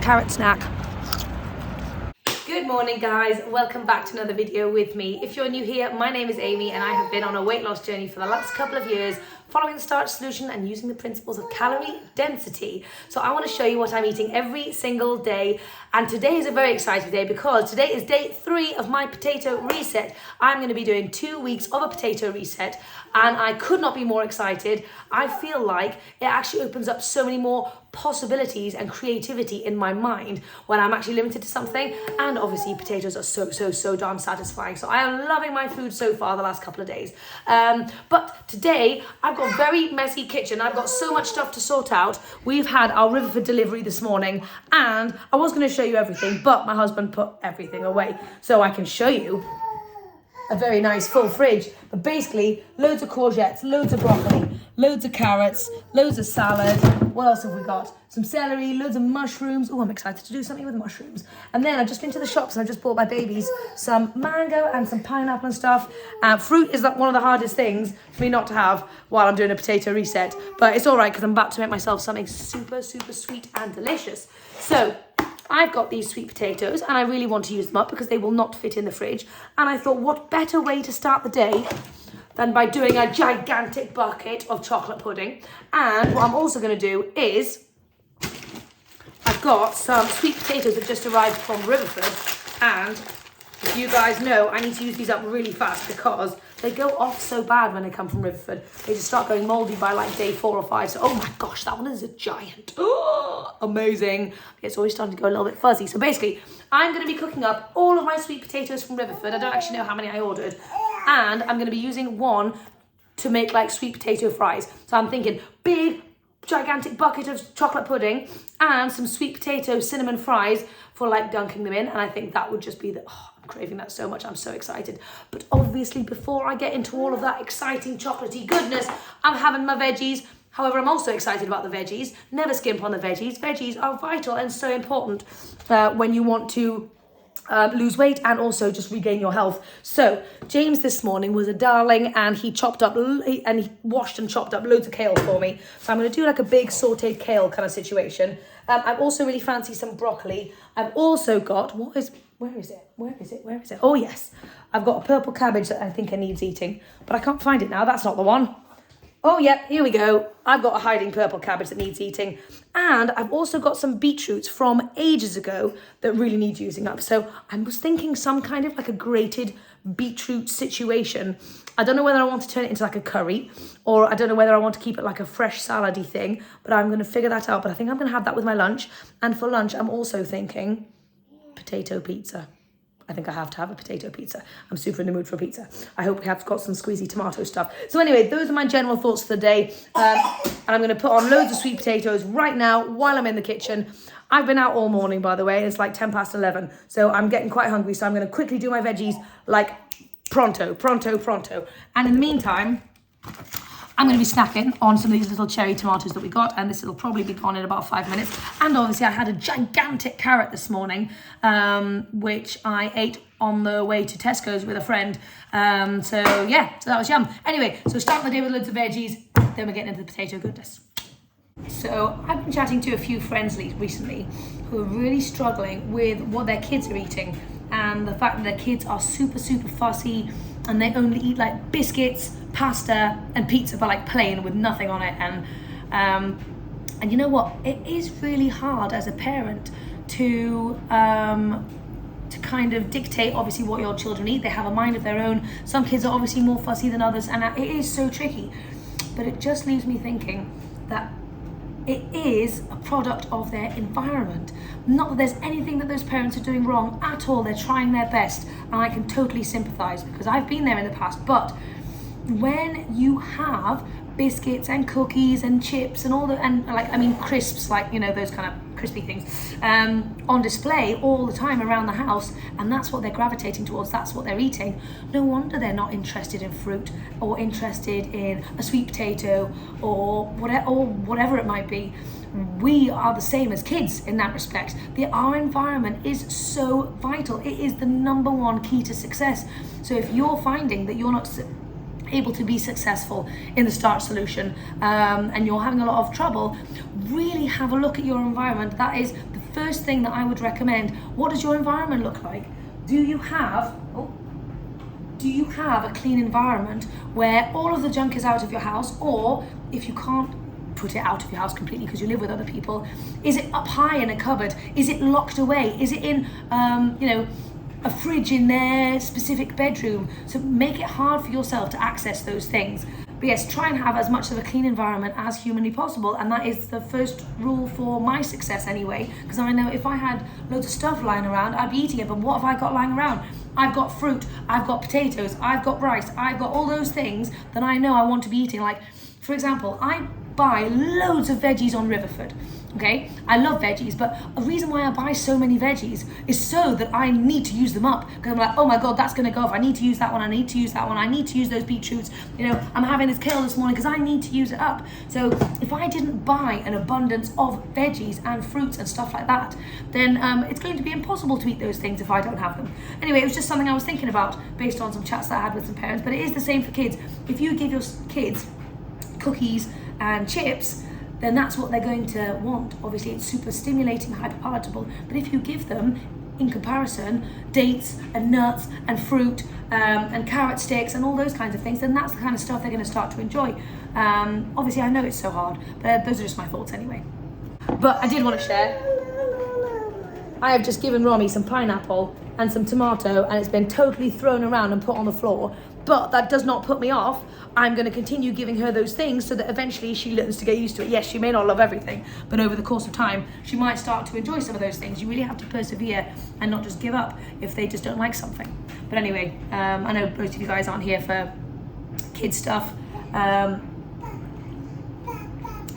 carrot snack. Good morning guys, welcome back to another video with me. If you're new here, my name is Amy and I have been on a weight loss journey for the last couple of years, following the Starch Solution and using the principles of calorie density. So I want to show you what I'm eating every single day, and today is a very exciting day because today is day 3 of my potato reset. I'm going to be doing 2 weeks of a potato reset and I could not be more excited. I feel like it actually opens up so many more possibilities and creativity in my mind when I'm actually limited to something, and obviously potatoes are so darn satisfying. So I am loving my food so far the last couple of days, but today I've got a very messy kitchen. I've got so much stuff to sort out. We've had our Riverford delivery this morning and I was going to show you everything, but my husband put everything away so I can show you a very nice full fridge. But basically loads of courgettes, loads of broccoli, loads of carrots, loads of salad. What else have we got? Some celery, loads of mushrooms. Oh, I'm excited to do something with mushrooms. And then I've just been to the shops and I've just bought my babies some mango and some pineapple and stuff. Fruit is like one of the hardest things for me not to have while I'm doing a potato reset, but it's all right because I'm about to make myself something super sweet and delicious. So I've got these sweet potatoes and I really want to use them up because they will not fit in the fridge. And I thought, what better way to start the day than by doing a gigantic bucket of chocolate pudding. And what I'm also going to do is, I've got some sweet potatoes that just arrived from Riverford, and if you guys know, I need to use these up really fast because they go off so bad when they come from Riverford. They just start going mouldy by like day 4 or 5. So, oh my gosh, that one is a giant. Oh, amazing. It's always starting to go a little bit fuzzy. So basically, I'm going to be cooking up all of my sweet potatoes from Riverford. I don't actually know how many I ordered. And I'm going to be using one to make like sweet potato fries. So I'm thinking big, gigantic bucket of chocolate pudding and some sweet potato cinnamon fries for like dunking them in. And I think that would just be I'm craving that so much. I'm so excited. But obviously before I get into all of that exciting chocolatey goodness, I'm having my veggies. However, I'm also excited about the veggies. Never skimp on the veggies. Veggies are vital and so important when you want to lose weight and also just regain your health. So James this morning was a darling and he washed and chopped up loads of kale for me. So I'm going to do like a big sauteed kale kind of situation. I've also really fancy some broccoli. I've also got, where is it? Oh yes, I've got a purple cabbage that I think needs eating, but I can't find it now. That's not the one. Oh, yep, here we go. I've got a hiding purple cabbage that needs eating. And I've also got some beetroots from ages ago that really need using up. So I was thinking some kind of like a grated beetroot situation. I don't know whether I want to turn it into like a curry, or I don't know whether I want to keep it like a fresh salady thing, but I'm going to figure that out. But I think I'm going to have that with my lunch. And for lunch, I'm also thinking potato pizza. I think I have to have a potato pizza. I'm super in the mood for pizza. I hope we have got some squeezy tomato stuff. So anyway, those are my general thoughts for the day. And I'm going to put on loads of sweet potatoes right now while I'm in the kitchen. I've been out all morning, by the way. It's like 10 past 11. So I'm getting quite hungry. So I'm going to quickly do my veggies like pronto. And in the meantime, I'm going to be snacking on some of these little cherry tomatoes that we got, and this will probably be gone in about 5 minutes. And obviously I had a gigantic carrot this morning, which I ate on the way to Tesco's with a friend. So that was yum. Anyway, so starting the day with loads of veggies, then we're getting into the potato goodness. So I've been chatting to a few friends recently who are really struggling with what their kids are eating, and the fact that their kids are super fussy and they only eat like biscuits, pasta and pizza, but like plain with nothing on it. And you know what? It is really hard as a parent to kind of dictate obviously what your children eat. They have a mind of their own. Some kids are obviously more fussy than others, and it is so tricky. But it just leaves me thinking that it is a product of their environment. Not that there's anything that those parents are doing wrong at all. They're trying their best, and I can totally sympathize because I've been there in the past. But when you have biscuits and cookies and chips and crisps, like, you know, those kind of crispy things on display all the time around the house, and that's what they're gravitating towards, that's what they're eating, no wonder they're not interested in fruit or interested in a sweet potato or whatever it might be. We are the same as kids in that respect. Our environment is so vital. It is the number one key to success. So if you're finding that you're not able to be successful in the Starch Solution and you're having a lot of trouble, really have a look at your environment. That is the first thing that I would recommend. What does your environment look like? Do you have a clean environment where all of the junk is out of your house? Or if you can't put it out of your house completely because you live with other people, is it up high in a cupboard? Is it locked away? Is it in a fridge in their specific bedroom? So make it hard for yourself to access those things. But yes, try and have as much of a clean environment as humanly possible, and that is the first rule for my success anyway, because I know if I had loads of stuff lying around, I'd be eating it. But what have I got lying around? I've got fruit, I've got potatoes, I've got rice, I've got all those things that I know I want to be eating. Like, for example, I buy loads of veggies on Riverford. Okay, I love veggies, but a reason why I buy so many veggies is so that I need to use them up. Because I'm like, oh my God, that's gonna go off. I need to use that one, I need to use that one, I need to use those beetroots. I'm having this kale this morning because I need to use it up. So if I didn't buy an abundance of veggies and fruits and stuff like that, then it's going to be impossible to eat those things if I don't have them. Anyway, it was just something I was thinking about based on some chats that I had with some parents, but it is the same for kids. If you give your kids cookies and chips, then that's what they're going to want. Obviously, it's super stimulating, hyper palatable. But if you give them, in comparison, dates and nuts and fruit and carrot sticks and all those kinds of things, then that's the kind of stuff they're going to start to enjoy. Obviously, I know it's so hard, but those are just my thoughts anyway. But I did want to share. I have just given Romy some pineapple and some tomato, and it's been totally thrown around and put on the floor. But that does not put me off. I'm going to continue giving her those things so that eventually she learns to get used to it. Yes, she may not love everything, but over the course of time, she might start to enjoy some of those things. You really have to persevere and not just give up if they just don't like something. But anyway, I know most of you guys aren't here for kids stuff.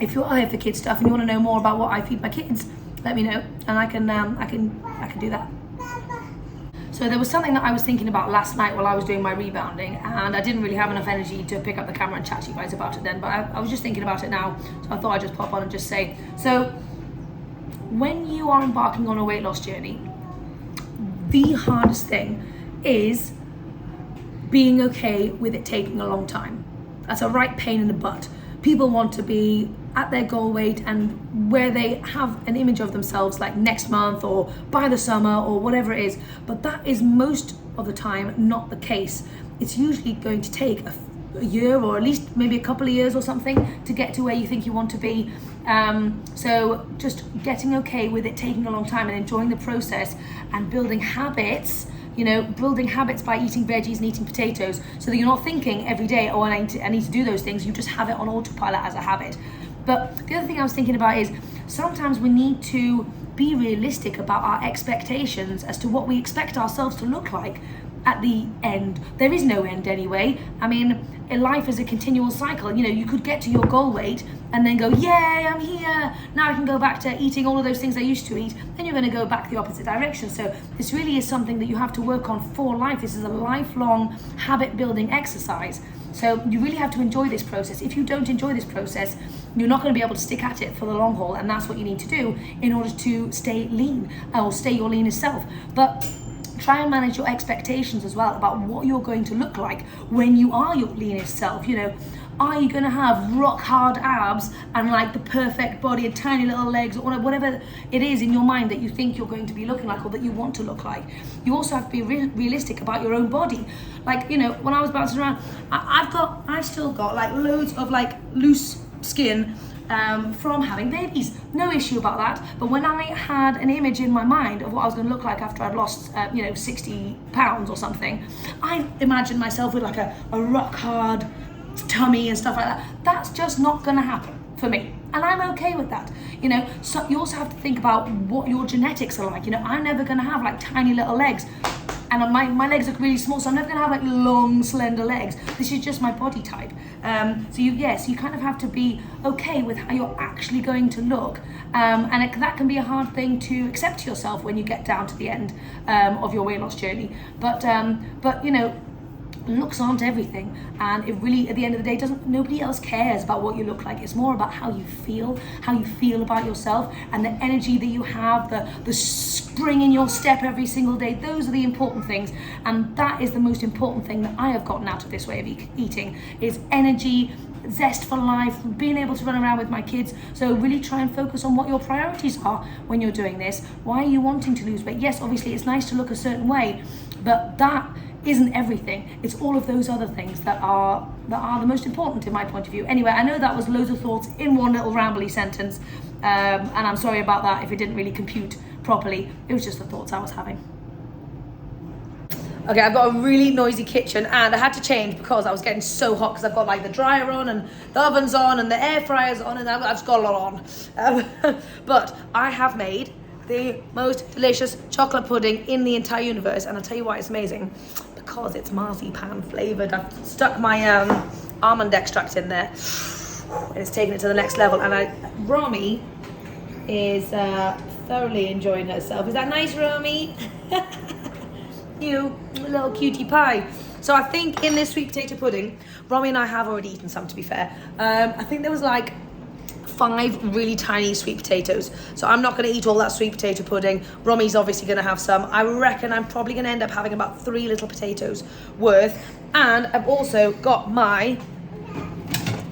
If you are here for kids stuff and you want to know more about what I feed my kids, let me know, and I can do that. So there was something that I was thinking about last night while I was doing my rebounding, and I didn't really have enough energy to pick up the camera and chat to you guys about it then, but I was just thinking about it now, so I thought I'd just pop on and just say. So when you are embarking on a weight loss journey, the hardest thing is being okay with it taking a long time. That's a right pain in the butt. People want to be at their goal weight and where they have an image of themselves like next month or by the summer or whatever it is, but that is most of the time not the case. It's usually going to take a year or at least maybe a couple of years or something to get to where you think you want to be. So just getting okay with it taking a long time and enjoying the process and building habits. Building habits by eating veggies and eating potatoes so that you're not thinking every day, oh, I need to do those things. You just have it on autopilot as a habit. But the other thing I was thinking about is sometimes we need to be realistic about our expectations as to what we expect ourselves to look like at the end. There is no end anyway. I mean, life is a continual cycle. You could get to your goal weight and then go, yay, I'm here. Now I can go back to eating all of those things I used to eat. Then you're going to go back the opposite direction. So this really is something that you have to work on for life. This is a lifelong habit building exercise. So you really have to enjoy this process. If you don't enjoy this process, you're not going to be able to stick at it for the long haul. And that's what you need to do in order to stay lean or stay your leanest self. But try and manage your expectations as well about what you're going to look like when you are your leanest self. Are you going to have rock hard abs and like the perfect body and tiny little legs or whatever it is in your mind that you think you're going to be looking like or that you want to look like? You also have to be realistic about your own body. Like, when I was bouncing around, I've still got like loads of like loose skin from having babies. No issue about that. But when I had an image in my mind of what I was going to look like after I'd lost 60 pounds or something, I imagined myself with like a rock hard tummy and stuff like that. That's just not going to happen for me, and I'm okay with that. So you also have to think about what your genetics are like. I'm never going to have like tiny little legs, and my legs are really small, so I'm never going to have like long slender legs. This is just my body type. So you kind of have to be okay with how you're actually going to look, and that can be a hard thing to accept to yourself when you get down to the end of your weight loss journey. But looks aren't everything, and it really, at the end of the day, nobody else cares about what you look like. It's more about how you feel about yourself, and the energy that you have, the spring in your step every single day. Those are the important things, and that is the most important thing that I have gotten out of this way of eating, is energy zest for life, being able to run around with my kids. So really try and focus on what your priorities are when you're doing this. Why are you wanting to lose weight? Yes, obviously it's nice to look a certain way, but that isn't everything. It's all of those other things that are the most important in my point of view. Anyway, I know that was loads of thoughts in one little rambly sentence, and I'm sorry about that if it didn't really compute properly. It was just the thoughts I was having. Okay, I've got a really noisy kitchen and I had to change because I was getting so hot because I've got like the dryer on and the oven's on and the air fryer's on and I've just got a lot on. But I have made the most delicious chocolate pudding in the entire universe, and I'll tell you why it's amazing. Because it's marzipan flavoured. I've stuck my almond extract in there and it's taken it to the next level, and Romy is thoroughly enjoying herself. Is that nice, Romy? You little cutie pie. So I think in this sweet potato pudding, Romy and I have already eaten some, to be fair. I think there was like 5 really tiny sweet potatoes. So I'm not going to eat all that sweet potato pudding. Romy's obviously going to have some. I reckon I'm probably going to end up having about 3 little potatoes worth. And I've also got my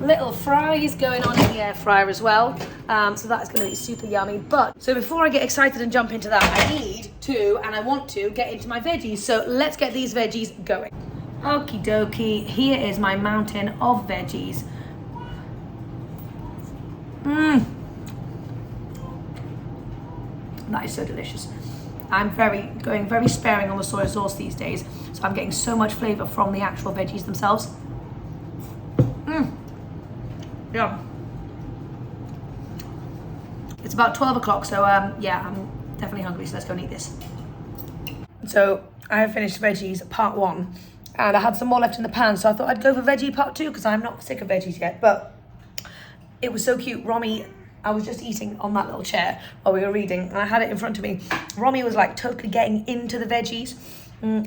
little fries going on in the air fryer as well. So that's going to be super yummy. But so before I get excited and jump into that, I need to, and I want to, get into my veggies. So let's get these veggies going. Okie dokie, here is my mountain of veggies. That is so delicious. I'm going very sparing on the soy sauce these days, so I'm getting so much flavour from the actual veggies themselves. Yeah. It's about 12 o'clock, so yeah, I'm definitely hungry, so let's go and eat this. So I have finished veggies part 1, and I had some more left in the pan, so I thought I'd go for veggie part 2 because I'm not sick of veggies yet. But it was so cute. Romy, I was just eating on that little chair while we were reading, and I had it in front of me. Romy was like totally getting into the veggies.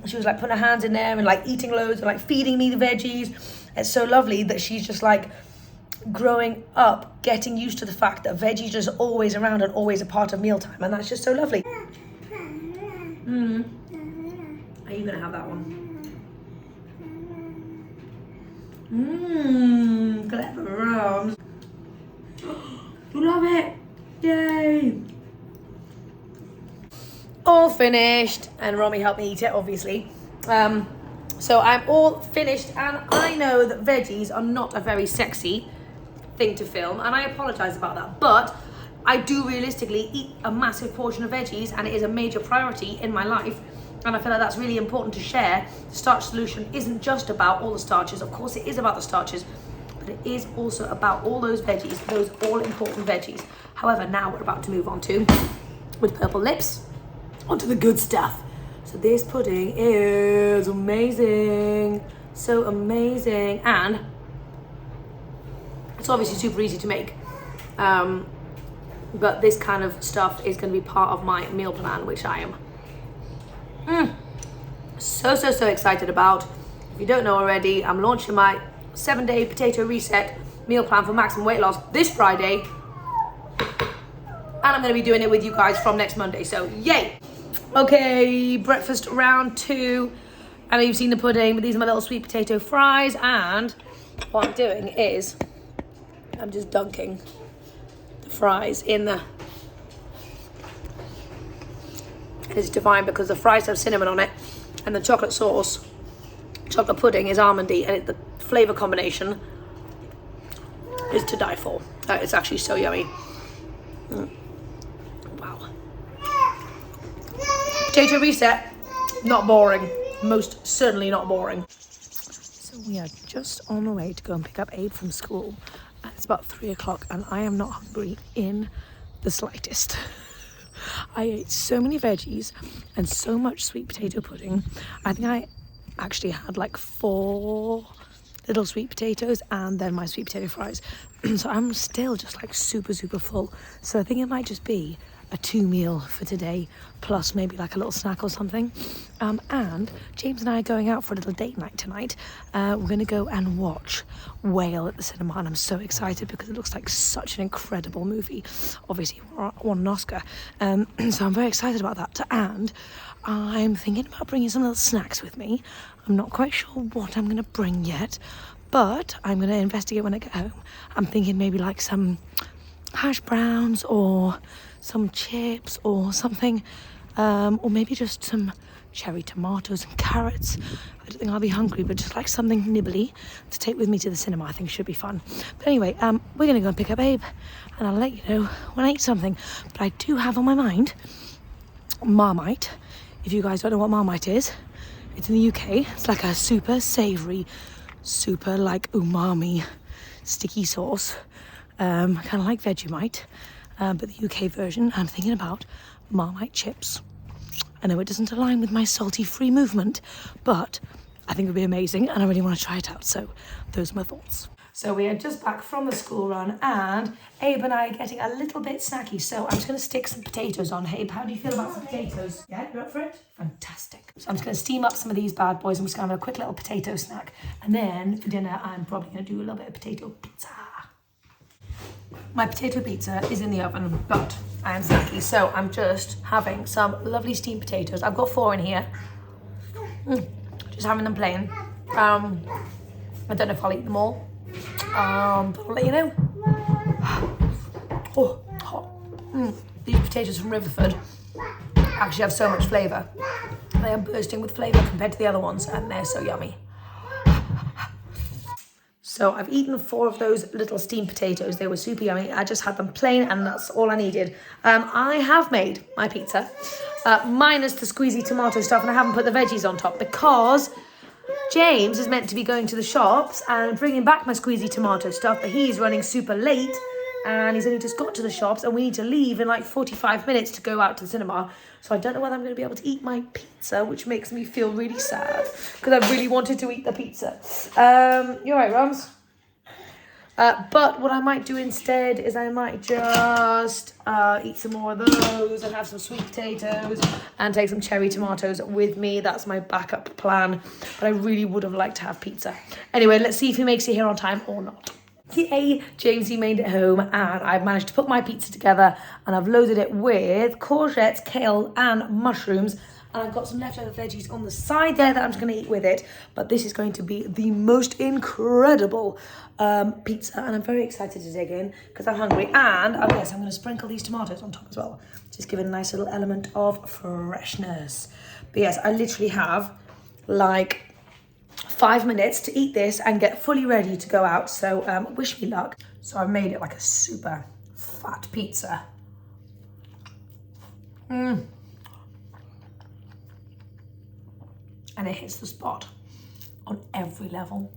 She was like putting her hands in there and like eating loads and like feeding me the veggies. It's so lovely that she's just like growing up, getting used to the fact that veggies are just always around and always a part of mealtime, and that's just so lovely. Are you gonna have that one? Clever arms. You love it! Yay! All finished, and Romy helped me eat it, obviously. So I'm all finished, and I know that veggies are not a very sexy thing to film, and I apologize about that, but I do realistically eat a massive portion of veggies, and it is a major priority in my life, and I feel like that's really important to share. The Starch Solution isn't just about all the starches. Of course it is about the starches, but it is also about all those veggies, those all important veggies. However, now we're about to move on to, with purple lips, onto the good stuff. So this pudding is amazing, so amazing, and it's obviously super easy to make, but this kind of stuff is going to be part of my meal plan, which I am so excited about. If you don't know already, I'm launching my 7-day potato reset meal plan for maximum weight loss this Friday, and I'm going to be doing it with you guys from next Monday, so yay. Okay, breakfast round 2. I know you've seen the pudding, but these are my little sweet potato fries, and what I'm doing is I'm just dunking the fries in the... It's divine because the fries have cinnamon on it, and the chocolate sauce, chocolate pudding is almondy, and the flavour combination is to die for. It's actually so yummy. Wow. Potato reset, not boring. Most certainly not boring. So we are just on the way to go and pick up Abe from school. And it's about 3 o'clock, and I am not hungry in the slightest. I ate so many veggies and so much sweet potato pudding. I think I actually had like 4 little sweet potatoes and then my sweet potato fries. So I'm still just like super full. So I think it might just be a 2 meal for today, plus maybe like a little snack or something. And James and I are going out for a little date night tonight. We're going to go and watch Whale at the cinema, and I'm so excited because it looks like such an incredible movie. Obviously it won an Oscar, so I'm very excited about that. And I'm thinking about bringing some little snacks with me. I'm not quite sure what I'm going to bring yet, But I'm going to investigate when I get home. I'm thinking maybe like some hash browns or some chips or something, or maybe just some cherry tomatoes and carrots. I don't think I'll be hungry, but just like something nibbly to take with me to the cinema. I think should be fun. But anyway, we're gonna go and pick up Abe, and I'll let you know when I eat something. But I do have on my mind Marmite. If you guys don't know what Marmite is, it's in the UK. It's like a super savoury, super like umami sticky sauce, kind of like Vegemite, but the UK version. I'm thinking about Marmite chips. I know it doesn't align with my salty-free movement, but I think it would be amazing, and I really want to try it out. So those are my thoughts. So we are just back from the school run, and Abe and I are getting a little bit snacky. So I'm just going to stick some potatoes on. Abe, how do you feel about some potatoes? Yeah, you're up for it? Fantastic. So I'm just going to steam up some of these bad boys. I'm just going to have a quick little potato snack. And then for dinner, I'm probably going to do a little bit of potato pizza. My potato pizza is in the oven, but I am snacky, so I'm just having some lovely steamed potatoes. I've got 4 in here. Just having them plain. I don't know if I'll eat them all, but I'll let you know. Oh, hot. These potatoes from Riverford actually have so much flavour. They are bursting with flavour compared to the other ones, and they're so yummy. So I've eaten 4 of those little steamed potatoes. They were super yummy. I just had them plain, and that's all I needed. I have made my pizza, minus the squeezy tomato stuff, and I haven't put the veggies on top because James is meant to be going to the shops and bringing back my squeezy tomato stuff, but he's running super late, and he's only just got to the shops, and we need to leave in like 45 minutes to go out to the cinema. So I don't know whether I'm going to be able to eat my pizza, which makes me feel really sad because I really wanted to eat the pizza. You're right, Rams. But what I might do instead is I might just eat some more of those and have some sweet potatoes and take some cherry tomatoes with me. That's my backup plan. But I really would have liked to have pizza. Anyway, let's see if he makes it here on time or not. Yay, Jamesy made it home, and I've managed to put my pizza together, and I've loaded it with courgettes, kale and mushrooms, and I've got some leftover veggies on the side there that I'm just going to eat with it. But this is going to be the most incredible pizza, and I'm very excited to dig in because I'm hungry. And oh yes, I'm going to sprinkle these tomatoes on top as well, just give it a nice little element of freshness. But yes, I literally have like 5 minutes to eat this and get fully ready to go out, so wish me luck. So I've made it like a super fat pizza. And it hits the spot on every level.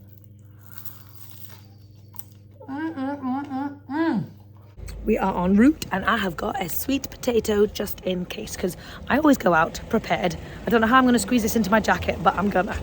We are en route, and I have got a sweet potato just in case, because I always go out prepared. I don't know how I'm going to squeeze this into my jacket, but I'm gonna.